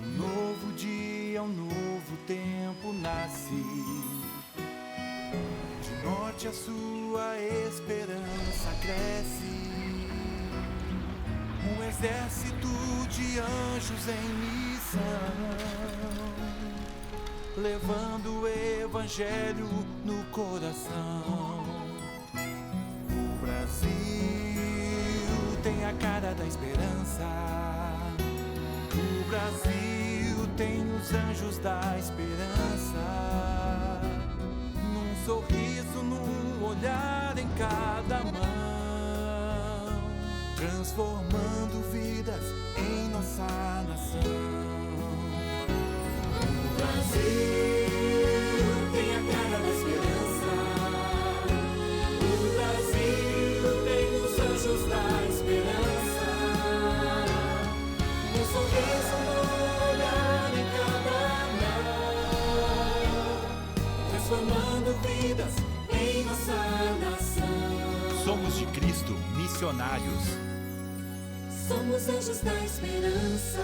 Um novo dia, um novo tempo nasce. De norte a sul a esperança cresce. Um exército de anjos em missão, levando o evangelho no coração. O Brasil tem a cara da esperança. O Brasil tem os anjos da esperança. Num sorriso, num olhar, em cada mão, transformando vidas em nossa nação. O Brasil tem a cara da esperança. O Brasil tem os anjos da esperança. Um sorriso no olhar, em cada mão, transformando vidas em nossa nação. Somos de Cristo, missionários. Somos anjos da esperança.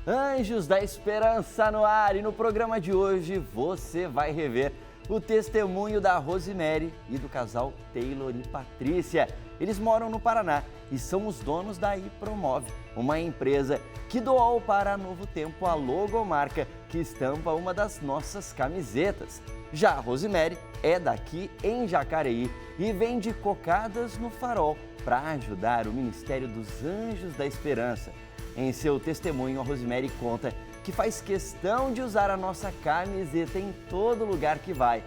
Anjos da Esperança no ar, e no programa de hoje você vai rever o testemunho da Rosemary e do casal Taylor e Patrícia. Eles moram no Paraná e são os donos da iPromove, uma empresa que doou para a Novo Tempo a logomarca que estampa uma das nossas camisetas. Já a Rosemary é daqui em Jacareí e vende cocadas no Farol para ajudar o Ministério dos Anjos da Esperança. Em seu testemunho, a Rosemary conta que faz questão de usar a nossa camiseta em todo lugar que vai.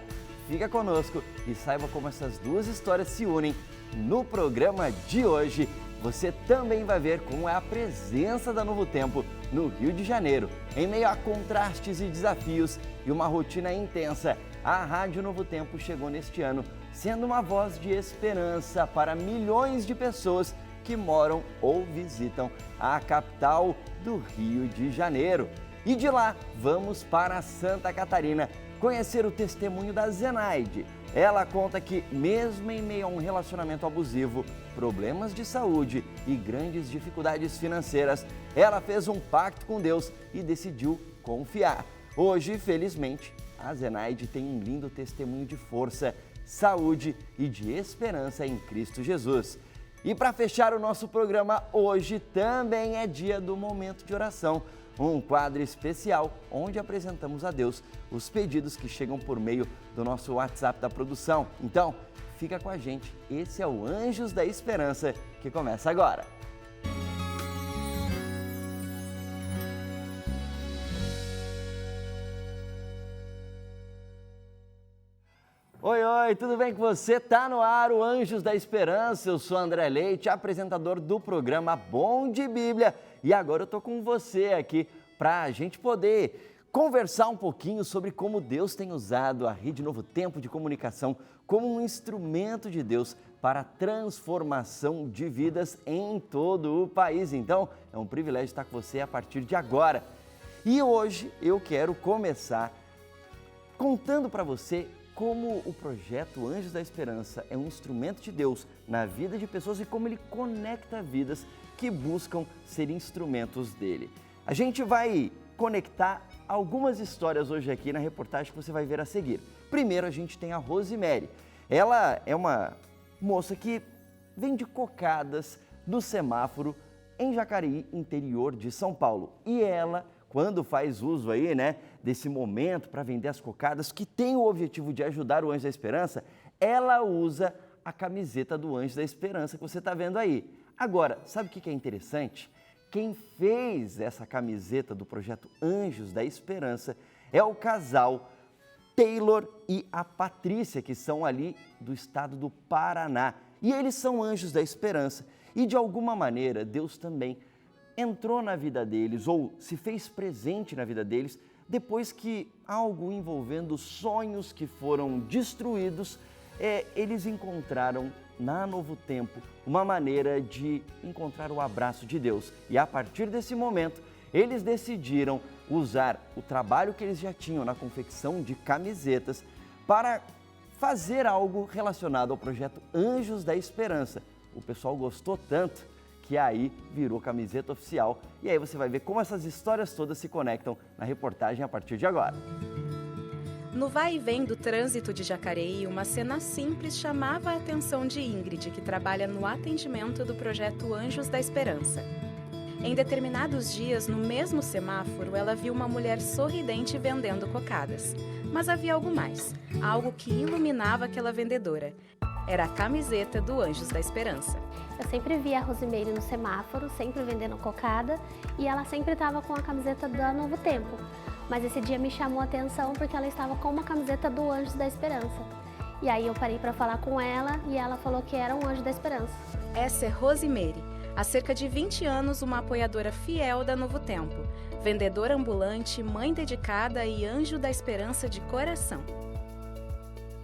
Fica conosco e saiba como essas duas histórias se unem no programa de hoje. Você também vai ver como é a presença da Novo Tempo no Rio de Janeiro. Em meio a contrastes e desafios e uma rotina intensa, a Rádio Novo Tempo chegou neste ano sendo uma voz de esperança para milhões de pessoas que moram ou visitam a capital do Rio de Janeiro. E de lá, vamos para Santa Catarina conhecer o testemunho da Zenaide. Ela conta que, mesmo em meio a um relacionamento abusivo, problemas de saúde e grandes dificuldades financeiras, ela fez um pacto com Deus e decidiu confiar. Hoje, felizmente, a Zenaide tem um lindo testemunho de força, saúde e de esperança em Cristo Jesus. E para fechar o nosso programa, hoje também é dia do Momento de Oração, um quadro especial onde apresentamos a Deus os pedidos que chegam por meio do nosso WhatsApp da produção. Então, fica com a gente, esse é o Anjos da Esperança que começa agora. Oi, tudo bem com você? Tá no ar o Anjos da Esperança, eu sou André Leite, apresentador do programa Bom de Bíblia, e agora eu tô com você aqui para a gente poder conversar um pouquinho sobre como Deus tem usado a Rede Novo Tempo de Comunicação como um instrumento de Deus para a transformação de vidas em todo o país. Então, é um privilégio estar com você a partir de agora. E hoje eu quero começar contando para você como o projeto Anjos da Esperança é um instrumento de Deus na vida de pessoas e como ele conecta vidas que buscam ser instrumentos dele. A gente vai conectar algumas histórias hoje aqui na reportagem que você vai ver a seguir. Primeiro, a gente tem a Rosemary. Ela é uma moça que vende cocadas no semáforo em Jacareí, interior de São Paulo. E ela, quando faz uso aí, desse momento para vender as cocadas, que tem o objetivo de ajudar o Anjo da Esperança, ela usa a camiseta do Anjo da Esperança que você está vendo aí. Agora, sabe o que é interessante? Quem fez essa camiseta do projeto Anjos da Esperança é o casal Taylor e a Patrícia, que são ali do estado do Paraná. E eles são Anjos da Esperança. E de alguma maneira, Deus também entrou na vida deles ou se fez presente na vida deles depois que algo envolvendo sonhos que foram destruídos, eles encontraram na Novo Tempo uma maneira de encontrar o abraço de Deus. E a partir desse momento, eles decidiram usar o trabalho que eles já tinham na confecção de camisetas para fazer algo relacionado ao projeto Anjos da Esperança. O pessoal gostou tanto que aí virou camiseta oficial. E aí você vai ver como essas histórias todas se conectam na reportagem a partir de agora. No vai e vem do trânsito de Jacareí, uma cena simples chamava a atenção de Ingrid, que trabalha no atendimento do projeto Anjos da Esperança. Em determinados dias, no mesmo semáforo, ela viu uma mulher sorridente vendendo cocadas. Mas havia algo mais, algo que iluminava aquela vendedora. Era a camiseta do Anjos da Esperança. Eu sempre via a Rosimeire no semáforo, sempre vendendo cocada, e ela sempre estava com a camiseta da Novo Tempo. Mas esse dia me chamou a atenção porque ela estava com uma camiseta do Anjos da Esperança. E aí eu parei para falar com ela e ela falou que era um Anjo da Esperança. Essa é Rosimeire. Há cerca de 20 anos, uma apoiadora fiel da Novo Tempo. Vendedora ambulante, mãe dedicada e anjo da esperança de coração.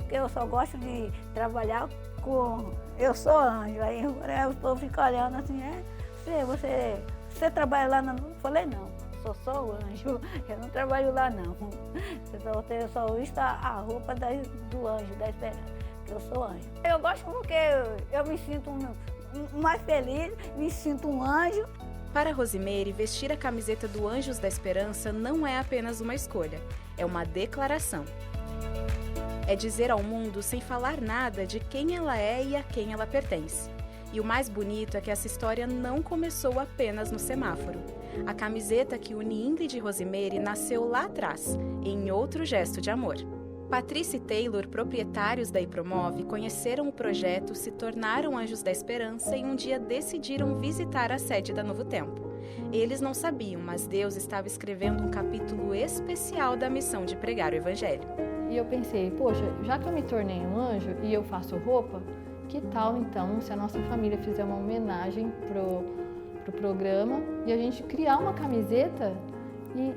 Eu só gosto de trabalhar com... Eu sou anjo. Aí o povo fica olhando assim, você trabalha lá na... Eu falei, não, sou só o anjo. Eu não trabalho lá, não. Eu só visto a roupa do anjo da esperança, que eu sou anjo. Eu gosto porque eu me sinto mais feliz, me sinto um anjo. Para Rosimeire, vestir a camiseta do Anjos da Esperança não é apenas uma escolha, é uma declaração. É dizer ao mundo, sem falar nada, de quem ela é e a quem ela pertence. E o mais bonito é que essa história não começou apenas no semáforo. A camiseta que une Ingrid e Rosimeire nasceu lá atrás, em outro gesto de amor. Patrícia e Taylor, proprietários da Ipromove, conheceram o projeto, se tornaram Anjos da Esperança e um dia decidiram visitar a sede da Novo Tempo. Eles não sabiam, mas Deus estava escrevendo um capítulo especial da missão de pregar o Evangelho. E eu pensei, poxa, já que eu me tornei um anjo e eu faço roupa, que tal então se a nossa família fizer uma homenagem pro programa e a gente criar uma camiseta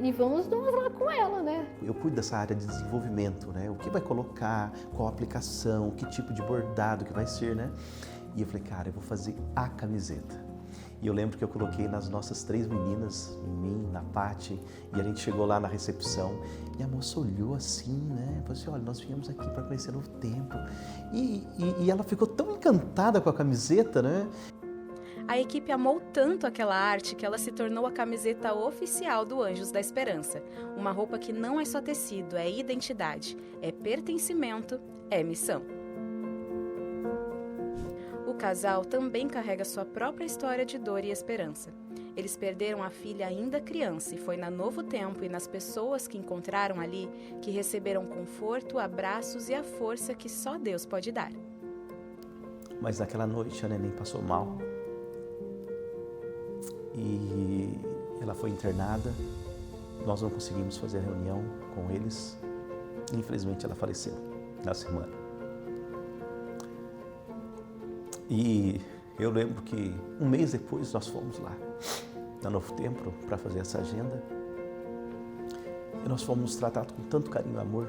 e vamos nós lá com ela, né? Eu cuido dessa área de desenvolvimento, né? O que vai colocar, qual a aplicação, que tipo de bordado que vai ser, né? E eu falei, cara, eu vou fazer a camiseta. E eu lembro que eu coloquei nas nossas 3 meninas, em mim, na Paty, e a gente chegou lá na recepção e a moça olhou assim, né? Falou assim, olha, nós viemos aqui para conhecer Novo Tempo. E ela ficou tão encantada com a camiseta, né? A equipe amou tanto aquela arte que ela se tornou a camiseta oficial do Anjos da Esperança. Uma roupa que não é só tecido, é identidade, é pertencimento, é missão. O casal também carrega sua própria história de dor e esperança. Eles perderam a filha ainda criança e foi na Novo Tempo e nas pessoas que encontraram ali que receberam conforto, abraços e a força que só Deus pode dar. Mas naquela noite a neném passou mal. E ela foi internada, nós não conseguimos fazer a reunião com eles. Infelizmente ela faleceu na semana. E eu lembro que um mês depois nós fomos lá na Novo Tempo para fazer essa agenda. E nós fomos tratados com tanto carinho e amor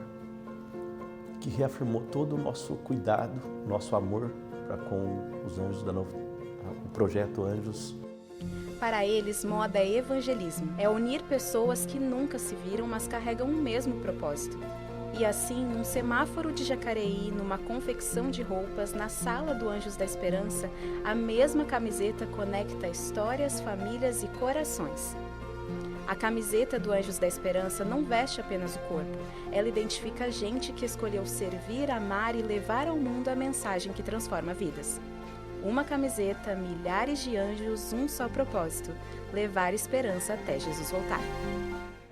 que reafirmou todo o nosso cuidado, nosso amor para com os anjos da Novo, o projeto Anjos. Para eles, moda é evangelismo, é unir pessoas que nunca se viram, mas carregam o mesmo propósito. E assim, num semáforo de Jacareí, numa confecção de roupas, na sala do Anjos da Esperança, a mesma camiseta conecta histórias, famílias e corações. A camiseta do Anjos da Esperança não veste apenas o corpo, ela identifica a gente que escolheu servir, amar e levar ao mundo a mensagem que transforma vidas. Uma camiseta, milhares de anjos, um só propósito: levar esperança até Jesus voltar.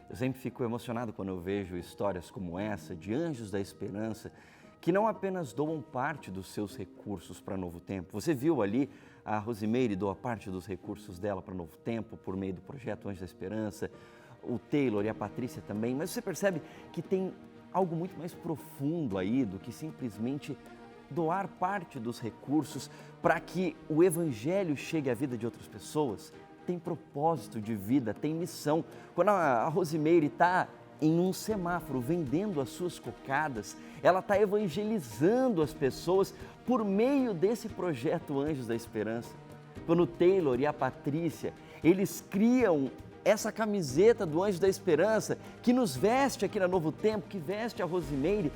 Eu sempre fico emocionado quando eu vejo histórias como essa, de Anjos da Esperança, que não apenas doam parte dos seus recursos para Novo Tempo. Você viu ali, a Rosimeire doa parte dos recursos dela para Novo Tempo, por meio do projeto Anjos da Esperança, o Taylor e a Patrícia também, mas você percebe que tem algo muito mais profundo aí do que simplesmente doar parte dos recursos para que o Evangelho chegue à vida de outras pessoas. Tem propósito de vida, tem missão. Quando a Rosimeire está em um semáforo vendendo as suas cocadas, ela está evangelizando as pessoas por meio desse projeto Anjos da Esperança. Quando o Taylor e a Patrícia, eles criam essa camiseta do Anjo da Esperança que nos veste aqui na Novo Tempo, que veste a Rosimeire,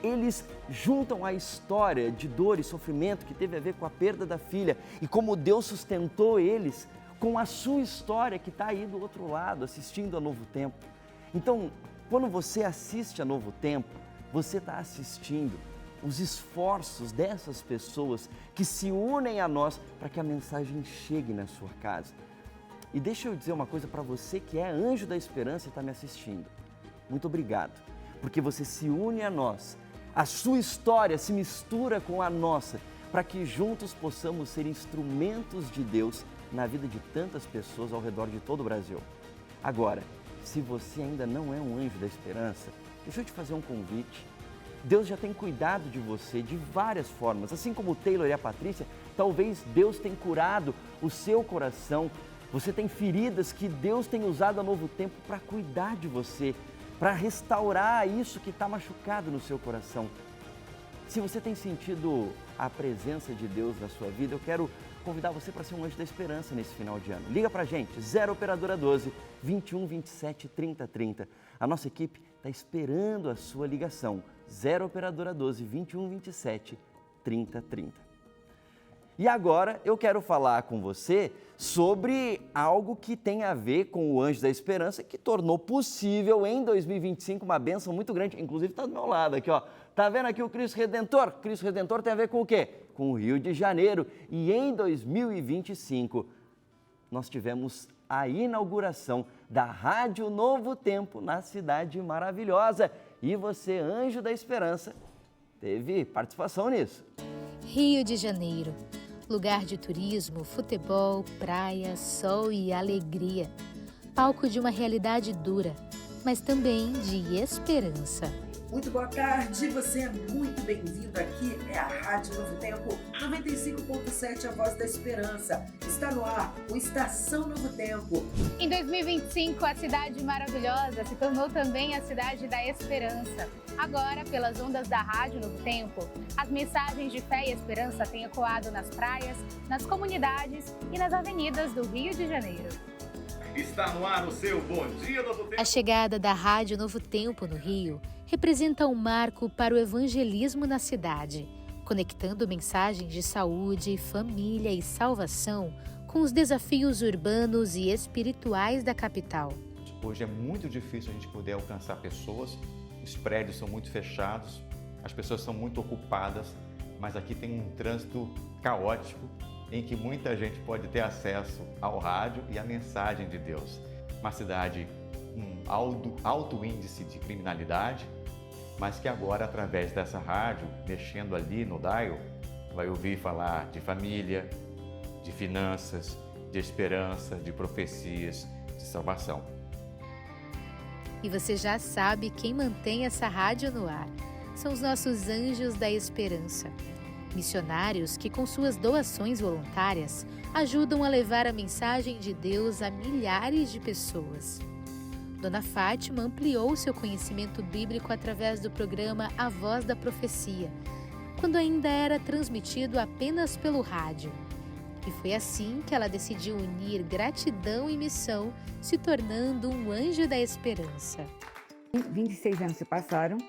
eles juntam a história de dor e sofrimento que teve a ver com a perda da filha e como Deus sustentou eles com a sua história que está aí do outro lado, assistindo a Novo Tempo. Então, quando você assiste a Novo Tempo, você está assistindo os esforços dessas pessoas que se unem a nós para que a mensagem chegue na sua casa. E deixa eu dizer uma coisa para você que é anjo da esperança e está me assistindo. Muito obrigado, porque você se une a nós. A sua história se mistura com a nossa, para que juntos possamos ser instrumentos de Deus na vida de tantas pessoas ao redor de todo o Brasil. Agora, se você ainda não é um anjo da esperança, deixa eu te fazer um convite. Deus já tem cuidado de você de várias formas. Assim como o Taylor e a Patrícia, talvez Deus tenha curado o seu coração. Você tem feridas que Deus tem usado a Novo Tempo para cuidar de você, para restaurar isso que está machucado no seu coração. Se você tem sentido a presença de Deus na sua vida, eu quero convidar você para ser um anjo da esperança nesse final de ano. Liga para a gente, 0 Operadora 12 21 27 30 30. A nossa equipe está esperando a sua ligação, 0 Operadora 12 21 27 30 30. E agora eu quero falar com você sobre algo que tem a ver com o Anjo da Esperança, que tornou possível em 2025 uma bênção muito grande. Inclusive está do meu lado aqui, ó. Tá vendo aqui o Cristo Redentor? Cristo Redentor tem a ver com o quê? Com o Rio de Janeiro. E em 2025 nós tivemos a inauguração da Rádio Novo Tempo na cidade maravilhosa. E você, Anjo da Esperança, teve participação nisso. Rio de Janeiro, lugar de turismo, futebol, praia, sol e alegria. Palco de uma realidade dura, mas também de esperança. Muito boa tarde, você é muito bem-vindo aqui, é a Rádio Novo Tempo 95.7, a voz da esperança. Está no ar o Estação Novo Tempo. Em 2025, a cidade maravilhosa se tornou também a cidade da esperança. Agora, pelas ondas da Rádio Novo Tempo, as mensagens de fé e esperança têm ecoado nas praias, nas comunidades e nas avenidas do Rio de Janeiro. Está no ar o seu Bom Dia Novo Tempo. A chegada da Rádio Novo Tempo no Rio representa um marco para o evangelismo na cidade, conectando mensagens de saúde, família e salvação com os desafios urbanos e espirituais da capital. Hoje é muito difícil a gente poder alcançar pessoas, os prédios são muito fechados, as pessoas são muito ocupadas, mas aqui tem um trânsito caótico em que muita gente pode ter acesso ao rádio e à mensagem de Deus. Uma cidade com alto índice de criminalidade, mas que agora, através dessa rádio, mexendo ali no dial, vai ouvir falar de família, de finanças, de esperança, de profecias, de salvação. E você já sabe quem mantém essa rádio no ar. São os nossos anjos da esperança. Missionários que, com suas doações voluntárias, ajudam a levar a mensagem de Deus a milhares de pessoas. Dona Fátima ampliou seu conhecimento bíblico através do programa A Voz da Profecia, quando ainda era transmitido apenas pelo rádio. E foi assim que ela decidiu unir gratidão e missão, se tornando um anjo da esperança. 26 anos se passaram.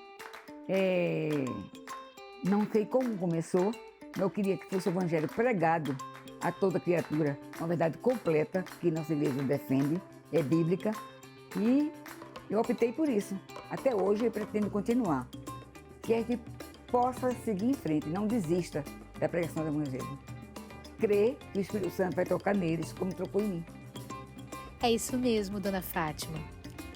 Não sei como começou, mas eu queria que fosse o evangelho pregado a toda criatura, uma verdade completa que nossa igreja defende, é bíblica, e eu optei por isso. Até hoje eu pretendo continuar. Quer que possa seguir em frente, não desista da pregação do evangelho. Crê que o Espírito Santo vai tocar neles como tocou em mim. É isso mesmo, Dona Fátima.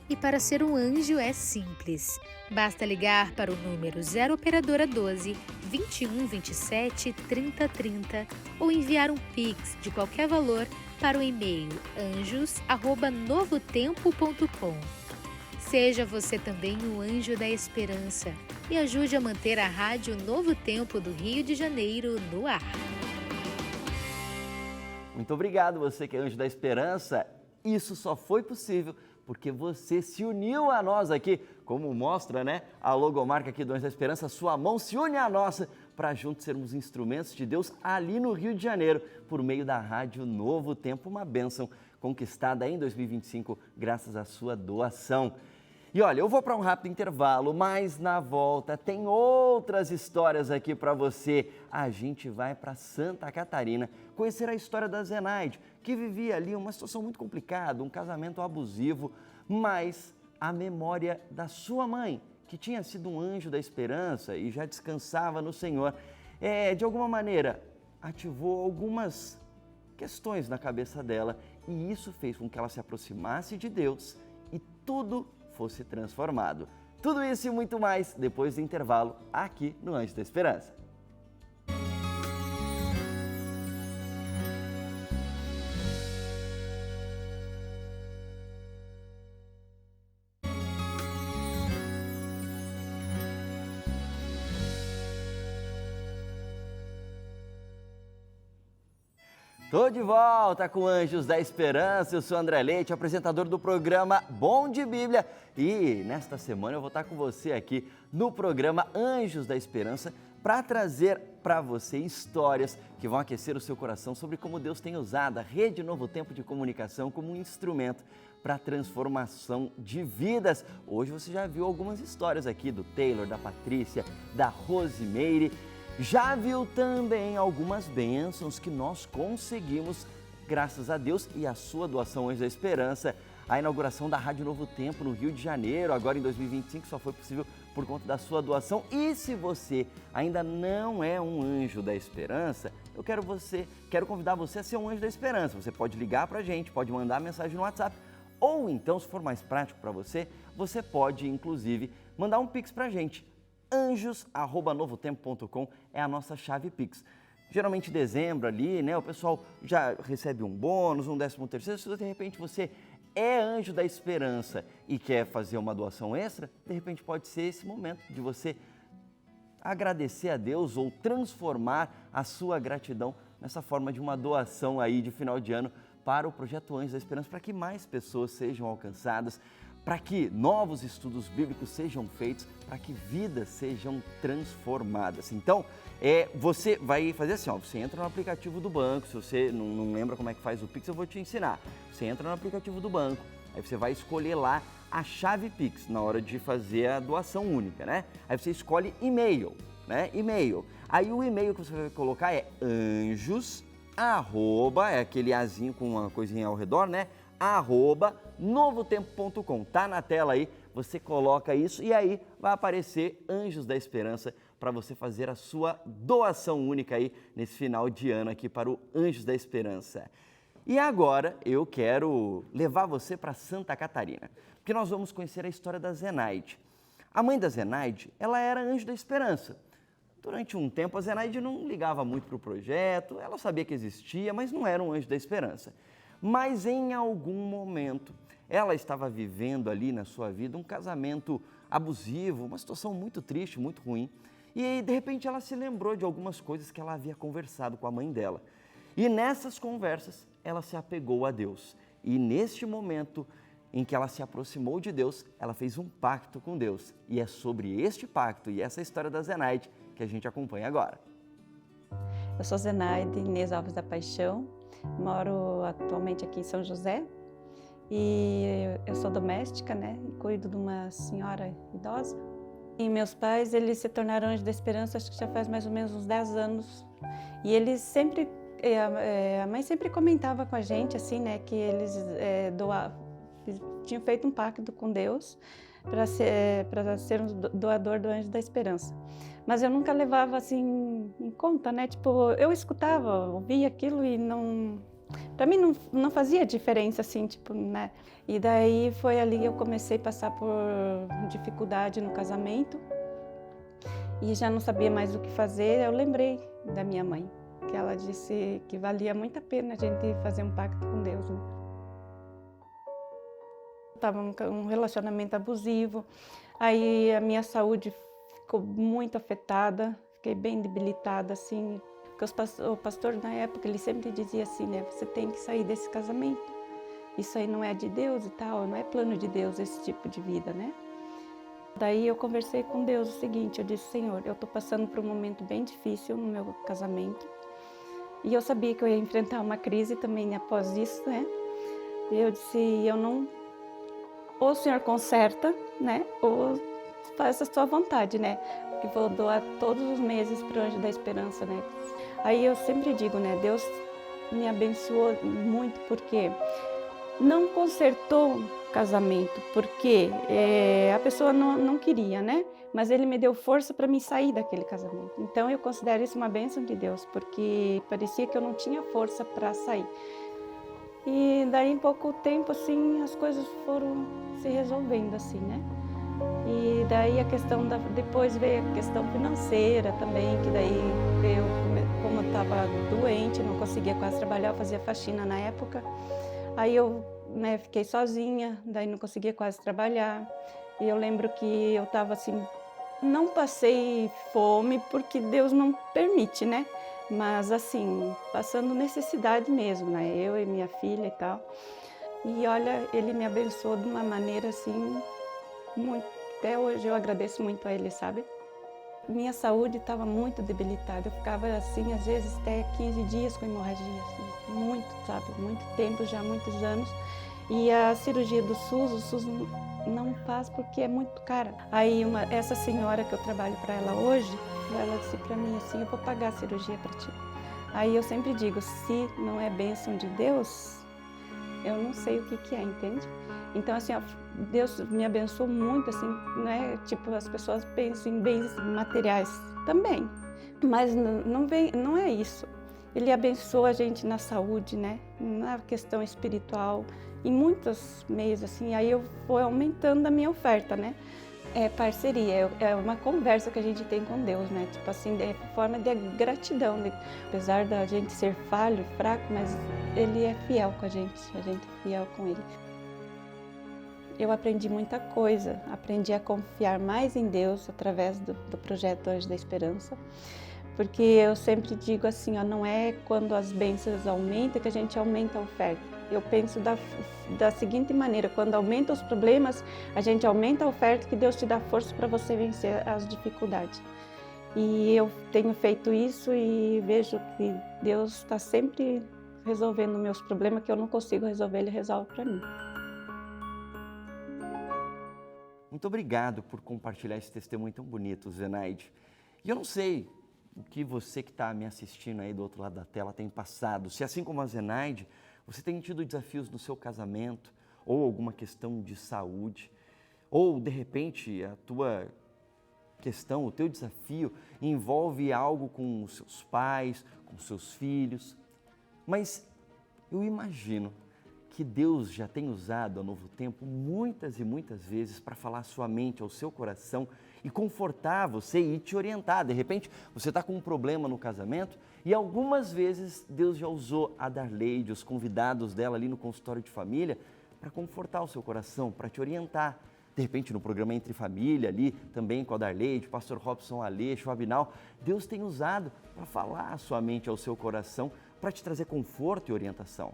E para ser um anjo é simples. Basta ligar para o número 0 Operadora 12 21 27 30 30 ou enviar um Pix de qualquer valor para o e-mail anjos@novotempo.com. Seja você também um anjo da esperança e ajude a manter a Rádio Novo Tempo do Rio de Janeiro no ar. Muito obrigado, você que é anjo da esperança. Isso só foi possível porque você se uniu a nós aqui, como mostra, né, a logomarca aqui do Anjo da Esperança, sua mão se une à nossa para juntos sermos instrumentos de Deus ali no Rio de Janeiro, por meio da Rádio Novo Tempo, uma bênção conquistada em 2025 graças à sua doação. E olha, eu vou para um rápido intervalo, mas na volta tem outras histórias aqui para você. A gente vai para Santa Catarina conhecer a história da Zenaide, que vivia ali uma situação muito complicada, um casamento abusivo, mas a memória da sua mãe, que tinha sido um anjo da esperança e já descansava no Senhor, de alguma maneira ativou algumas questões na cabeça dela e isso fez com que ela se aproximasse de Deus e tudo fosse transformado. Tudo isso e muito mais depois do intervalo aqui no Anjo da Esperança. Tô de volta com Anjos da Esperança, eu sou André Leite, apresentador do programa Bom de Bíblia. E nesta semana eu vou estar com você aqui no programa Anjos da Esperança para trazer para você histórias que vão aquecer o seu coração sobre como Deus tem usado a Rede Novo Tempo de Comunicação como um instrumento para a transformação de vidas. Hoje você já viu algumas histórias aqui do Taylor, da Patrícia, da Rosimeire. Já viu também algumas bênçãos que nós conseguimos graças a Deus e a sua doação Anjos da Esperança. A inauguração da Rádio Novo Tempo no Rio de Janeiro, agora em 2025, só foi possível por conta da sua doação. E se você ainda não é um Anjo da Esperança, eu quero convidar você a ser um Anjo da Esperança. Você pode ligar para a gente, pode mandar mensagem no WhatsApp, ou então, se for mais prático para você, você pode, inclusive, mandar um Pix para a gente. anjos@novotempo.com é a nossa chave Pix. Geralmente em dezembro ali, né, o pessoal já recebe um bônus, um 13º. Se de repente você é Anjo da Esperança e quer fazer uma doação extra, de repente pode ser esse momento de você agradecer a Deus ou transformar a sua gratidão nessa forma de uma doação aí de final de ano para o Projeto Anjos da Esperança, para que mais pessoas sejam alcançadas, para que novos estudos bíblicos sejam feitos, para que vidas sejam transformadas. Então, você vai fazer assim, você entra no aplicativo do banco, se você não lembra como é que faz o Pix, eu vou te ensinar. Você entra no aplicativo do banco, aí você vai escolher lá a chave Pix na hora de fazer a doação única, né? Aí você escolhe e-mail, né? E-mail. Aí o e-mail que você vai colocar é anjos, é aquele azinho com uma coisinha ao redor, né? @novotempo.com. Tá na tela aí, você coloca isso e aí vai aparecer Anjos da Esperança para você fazer a sua doação única aí nesse final de ano aqui para o Anjos da Esperança. E agora eu quero levar você para Santa Catarina, porque nós vamos conhecer a história da Zenaide. A mãe da Zenaide, ela era Anjo da Esperança. Durante um tempo a Zenaide não ligava muito para o projeto, ela sabia que existia, mas não era um Anjo da Esperança. Mas em algum momento ela estava vivendo ali na sua vida um casamento abusivo, uma situação muito triste, muito ruim. E de repente ela se lembrou de algumas coisas que ela havia conversado com a mãe dela. E nessas conversas ela se apegou a Deus. E neste momento em que ela se aproximou de Deus, ela fez um pacto com Deus. E é sobre este pacto e essa história da Zenaide que a gente acompanha agora. Eu sou Zenaide Inês Alves da Paixão. Moro atualmente aqui em São José e eu sou doméstica, né? E cuido de uma senhora idosa. E meus pais, eles se tornaram Anjos da Esperança, acho que já faz mais ou menos uns 10 anos. E eles sempre, a mãe sempre comentava com a gente, assim, né? Que eles tinham feito um pacto com Deus para ser um doador do Anjo da Esperança. Mas eu nunca levava assim em conta, né? Tipo, eu escutava, ouvia aquilo e não... Para mim não fazia diferença, assim, tipo, né? E daí foi ali que eu comecei a passar por dificuldade no casamento e já não sabia mais o que fazer. Eu lembrei da minha mãe, que ela disse que valia muito a pena a gente fazer um pacto com Deus, né? Estava um relacionamento abusivo, aí a minha saúde ficou muito afetada, fiquei bem debilitada, assim, porque o pastor na época, ele sempre dizia assim, né, você tem que sair desse casamento, isso aí não é de Deus e tal, não é plano de Deus esse tipo de vida, né. Daí eu conversei com Deus o seguinte, eu disse, Senhor, eu estou passando por um momento bem difícil no meu casamento, e eu sabia que eu ia enfrentar uma crise também após isso, né, e eu disse, eu não ou o Senhor conserta, né? Ou faz a sua vontade, né? Que vou doar todos os meses para o Anjo da Esperança, né? Aí eu sempre digo, né? Deus me abençoou muito porque não consertou o casamento, porque a pessoa não queria, né? Mas Ele me deu força para me sair daquele casamento. Então eu considero isso uma bênção de Deus, porque parecia que eu não tinha força para sair. E daí em pouco tempo, assim, as coisas foram se resolvendo, assim, né? E daí a questão depois veio a questão financeira também, que daí eu, como eu estava doente, não conseguia quase trabalhar, eu fazia faxina na época. Aí eu, né, fiquei sozinha, daí não conseguia quase trabalhar. E eu lembro que eu estava assim, não passei fome porque Deus não permite, né? Mas assim, passando necessidade mesmo, né? Eu e minha filha e tal. E olha, Ele me abençoou de uma maneira assim, muito. Até hoje eu agradeço muito a Ele, sabe? Minha saúde estava muito debilitada. Eu ficava assim, às vezes até 15 dias com hemorragia, assim, muito, sabe? Muito tempo já, muitos anos. E a cirurgia do SUS, o SUS não faz porque é muito cara. Aí essa senhora que eu trabalho para ela hoje, ela disse para mim assim, eu vou pagar a cirurgia para ti. Aí eu sempre digo, se não é bênção de Deus, eu não sei o que é, entende? Então assim, ó, Deus me abençoou muito, assim, não é tipo, as pessoas pensam em bens materiais também, mas não é isso. Ele abençoa a gente na saúde, né? Na questão espiritual, em muitos meios, assim, aí eu vou aumentando a minha oferta, né? É parceria, é uma conversa que a gente tem com Deus, né? Tipo assim, é forma de gratidão, né? Apesar da gente ser falho, fraco, mas Ele é fiel com a gente é fiel com Ele. Eu aprendi muita coisa, aprendi a confiar mais em Deus através do projeto Anjo da Esperança, porque eu sempre digo assim, ó, não é quando as bênçãos aumentam que a gente aumenta a oferta. Eu penso da seguinte maneira, quando aumenta os problemas, a gente aumenta a oferta que Deus te dá força para você vencer as dificuldades. E eu tenho feito isso e vejo que Deus está sempre resolvendo meus problemas, que eu não consigo resolver, Ele resolve para mim. Muito obrigado por compartilhar esse testemunho tão bonito, Zenaide. E eu não sei o que você que está me assistindo aí do outro lado da tela tem passado. Se assim como a Zenaide, você tem tido desafios no seu casamento, ou alguma questão de saúde, ou de repente a tua questão, o teu desafio envolve algo com os seus pais, com os seus filhos. Mas eu imagino que Deus já tem usado a Novo Tempo muitas e muitas vezes para falar à sua mente, ao seu coração e confortar você e te orientar. De repente, você está com um problema no casamento e algumas vezes Deus já usou a Darleide, os convidados dela ali no consultório de família, para confortar o seu coração, para te orientar. De repente, no programa Entre Família, ali também com a Darleide, pastor Robson Aleixo, o Abinal, Deus tem usado para falar à sua mente, ao seu coração, para te trazer conforto e orientação.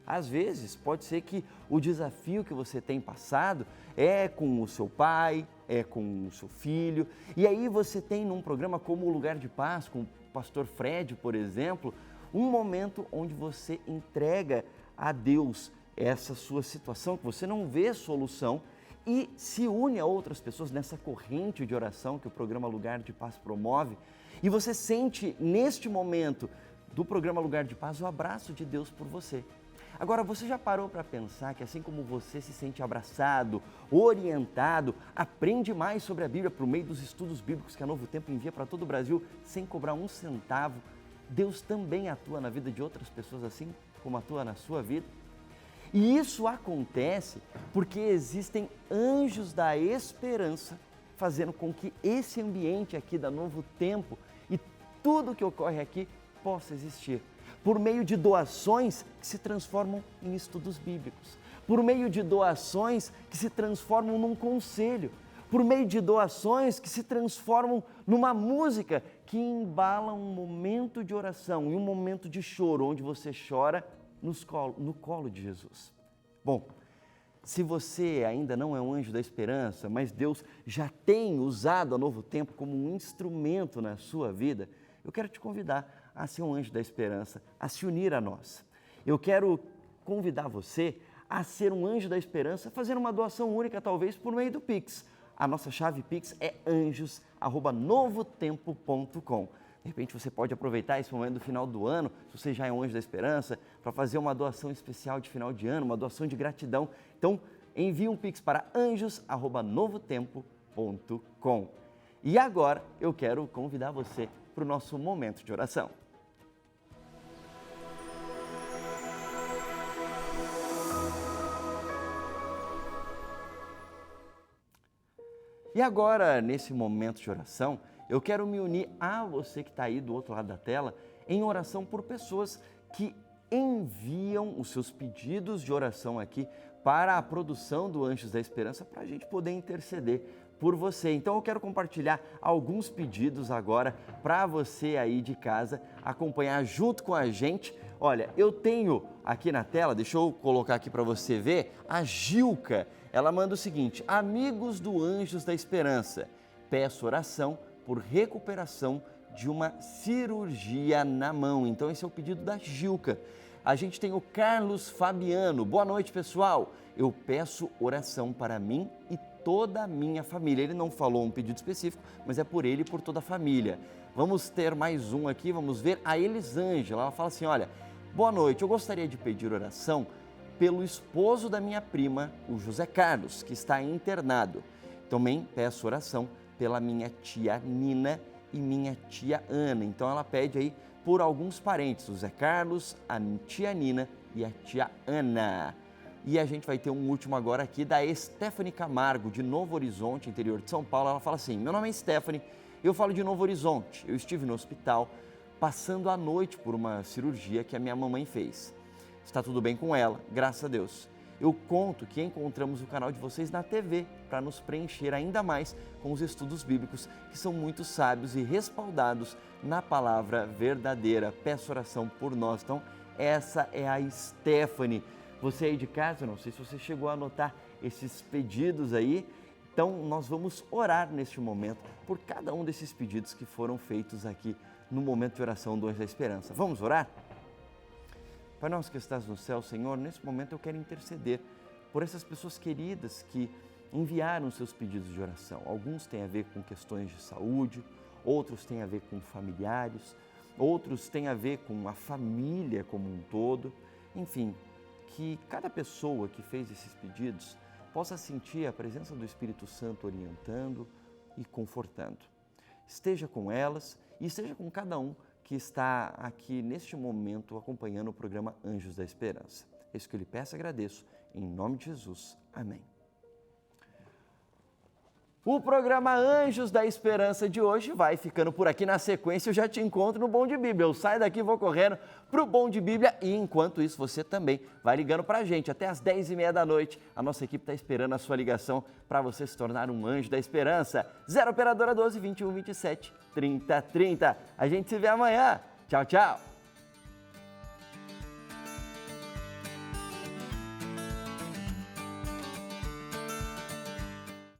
Às vezes, pode ser que o desafio que você tem passado é com o seu pai, é com o seu filho, e aí você tem num programa como o Lugar de Paz, com o pastor Fred, por exemplo, um momento onde você entrega a Deus essa sua situação, que você não vê solução, e se une a outras pessoas nessa corrente de oração que o programa Lugar de Paz promove, e você sente neste momento do programa Lugar de Paz o abraço de Deus por você. Agora, você já parou para pensar que assim como você se sente abraçado, orientado, aprende mais sobre a Bíblia por meio dos estudos bíblicos que a Novo Tempo envia para todo o Brasil sem cobrar um centavo, Deus também atua na vida de outras pessoas assim como atua na sua vida? E isso acontece porque existem anjos da esperança fazendo com que esse ambiente aqui da Novo Tempo e tudo que ocorre aqui possa existir. Por meio de doações que se transformam em estudos bíblicos, por meio de doações que se transformam num conselho, por meio de doações que se transformam numa música que embala um momento de oração e um momento de choro, onde você chora no colo de Jesus. Bom, se você ainda não é um anjo da esperança, mas Deus já tem usado a Novo Tempo como um instrumento na sua vida, eu quero te convidar a ser um anjo da esperança, a se unir a nós. Eu quero convidar você a ser um anjo da esperança, fazendo uma doação única, talvez, por meio do Pix. A nossa chave Pix é anjos@novotempo.com. De repente você pode aproveitar esse momento do final do ano, se você já é um anjo da esperança, para fazer uma doação especial de final de ano, uma doação de gratidão. Então, envie um Pix para anjos@novotempo.com. E agora eu quero convidar você para o nosso momento de oração. E agora, nesse momento de oração, eu quero me unir a você que está aí do outro lado da tela em oração por pessoas que enviam os seus pedidos de oração aqui para a produção do Anjos da Esperança para a gente poder interceder por você. Então eu quero compartilhar alguns pedidos agora para você aí de casa acompanhar junto com a gente. Olha, eu tenho aqui na tela, deixa eu colocar aqui para você ver, a Gilca. Ela manda o seguinte: amigos do Anjos da Esperança, peço oração por recuperação de uma cirurgia na mão. Então esse é o pedido da Gilca. A gente tem o Carlos Fabiano. Boa noite, pessoal. Eu peço oração para mim e toda a minha família. Ele não falou um pedido específico, mas é por ele e por toda a família. Vamos ter mais um aqui, vamos ver a Elisângela. Ela fala assim, olha, boa noite, eu gostaria de pedir oração pelo esposo da minha prima, o José Carlos, que está internado. Também peço oração pela minha tia Nina e minha tia Ana. Então ela pede aí por alguns parentes, o José Carlos, a tia Nina e a tia Ana. E a gente vai ter um último agora aqui da Stephanie Camargo, de Novo Horizonte, interior de São Paulo. Ela fala assim, meu nome é Stephanie, eu falo de Novo Horizonte. Eu estive no hospital passando a noite por uma cirurgia que a minha mamãe fez. Está tudo bem com ela, graças a Deus. Eu conto que encontramos o canal de vocês na TV para nos preencher ainda mais com os estudos bíblicos que são muito sábios e respaldados na palavra verdadeira. Peço oração por nós. Então, essa é a Stephanie. Você aí de casa, não sei se você chegou a anotar esses pedidos aí. Então, nós vamos orar neste momento por cada um desses pedidos que foram feitos aqui no momento de oração do Anjo da Esperança. Vamos orar? Pai nosso que estás no céu, Senhor, nesse momento eu quero interceder por essas pessoas queridas que enviaram seus pedidos de oração. Alguns têm a ver com questões de saúde, outros têm a ver com familiares, outros têm a ver com a família como um todo. Enfim, que cada pessoa que fez esses pedidos possa sentir a presença do Espírito Santo orientando e confortando. Esteja com elas e esteja com cada um que está aqui neste momento acompanhando o programa Anjos da Esperança. É isso que eu lhe peço e agradeço. Em nome de Jesus. Amém. O programa Anjos da Esperança de hoje vai ficando por aqui. Na sequência eu já te encontro no Bom de Bíblia. Eu saio daqui e vou correndo para o Bom de Bíblia e enquanto isso você também vai ligando para a gente. Até às 10h30 da noite a nossa equipe está esperando a sua ligação para você se tornar um Anjo da Esperança. 0 Operadora 12 21 27 30 30. A gente se vê amanhã. Tchau, tchau.